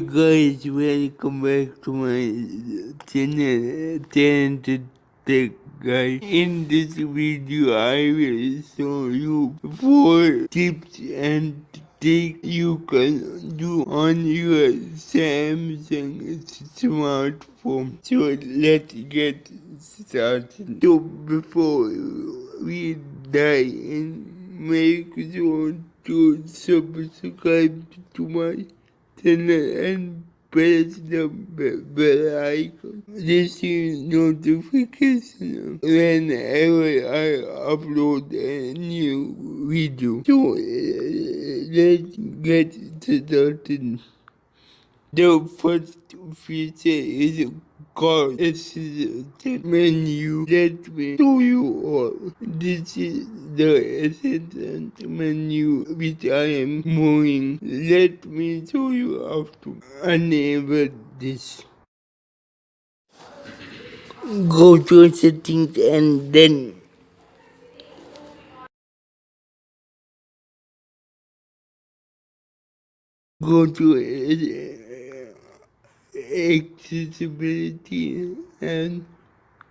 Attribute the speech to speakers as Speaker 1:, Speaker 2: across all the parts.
Speaker 1: Guys, welcome back to my channel, Talented Tech Guy. In this video, I will show you 4 tips and tricks you can do on your Samsung smartphone. So let's get started. So before we dive in, make sure to subscribe to my channel and press the bell icon. Receive notification whenever I upload a new video. So let's get started. The first feature is called Assistant menu. Let me show you all. This is the Assistant menu which I am moving. Let me show you how to enable this. Go to settings and then go to accessibility and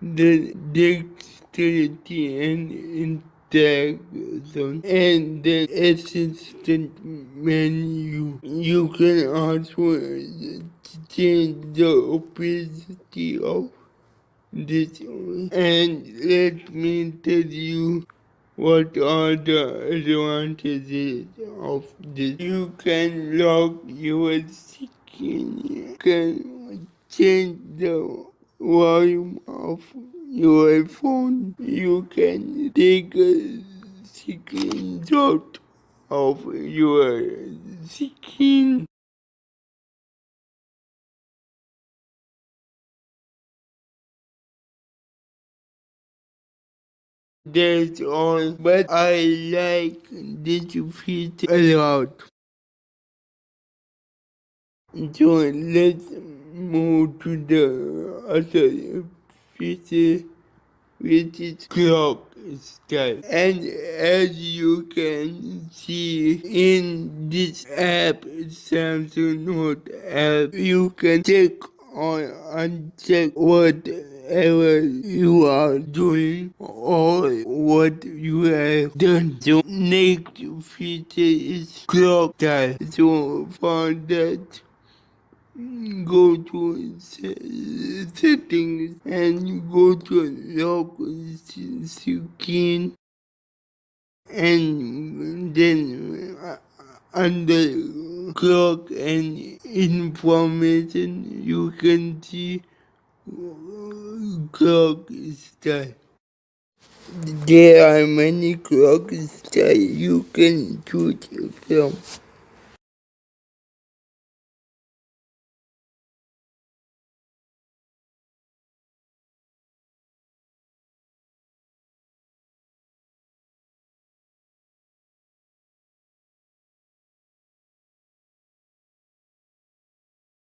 Speaker 1: the dexterity and interaction and the assistant menu. You can also change the opacity of this, and let me tell you what are the advantages of this. You can lock your screen, you can change the volume of your phone, you can take a screenshot of your screen. That's all, but I like this feature a lot. So let's move to the other feature, which is clock style. And as you can see in this app, Samsung Note app, you can check or uncheck whatever you are doing or what you have done. So next feature is clock style. So for that, go to settings and go to lock screen, and then under clock and information you can see clock style. There are many clock styles you can choose from.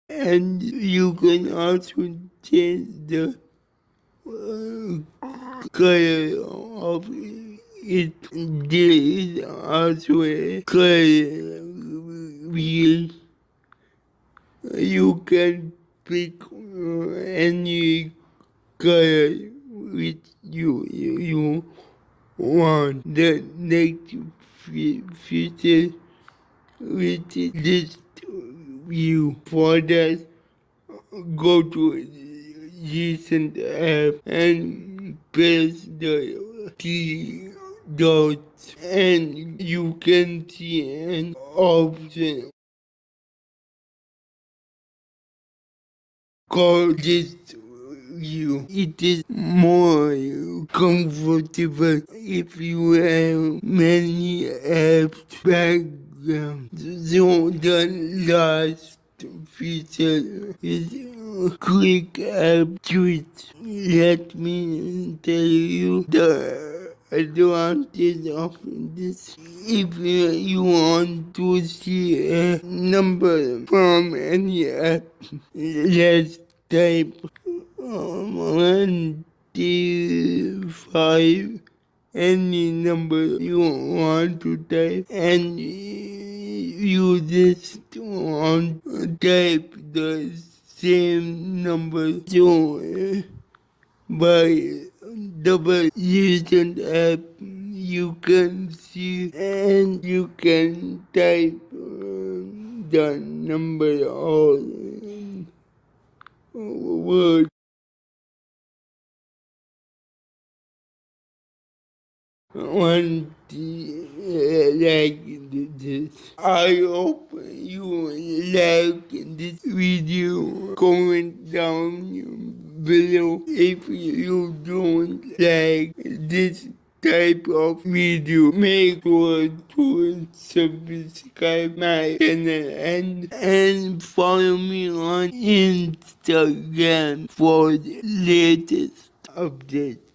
Speaker 1: And you can also change the color of it. There is also a color wheel. You can pick any color which you want. The next feature, which is list view. For that, go to recent app and press the three dots, and you can see an option called list view. It is more comfortable if you have many apps background. So the last feature is quick app switch. Let me tell you the advantage of this. If you want to see a number from any app, let's type 1, 2, 5, any number you want to type, and you just want to type the same number. So by double using app, you can see and you can type the number or word. One like this. I hope you like this video. Comment down below if you don't like this type of video. Make sure to subscribe my channel and follow me on Instagram for the latest updates.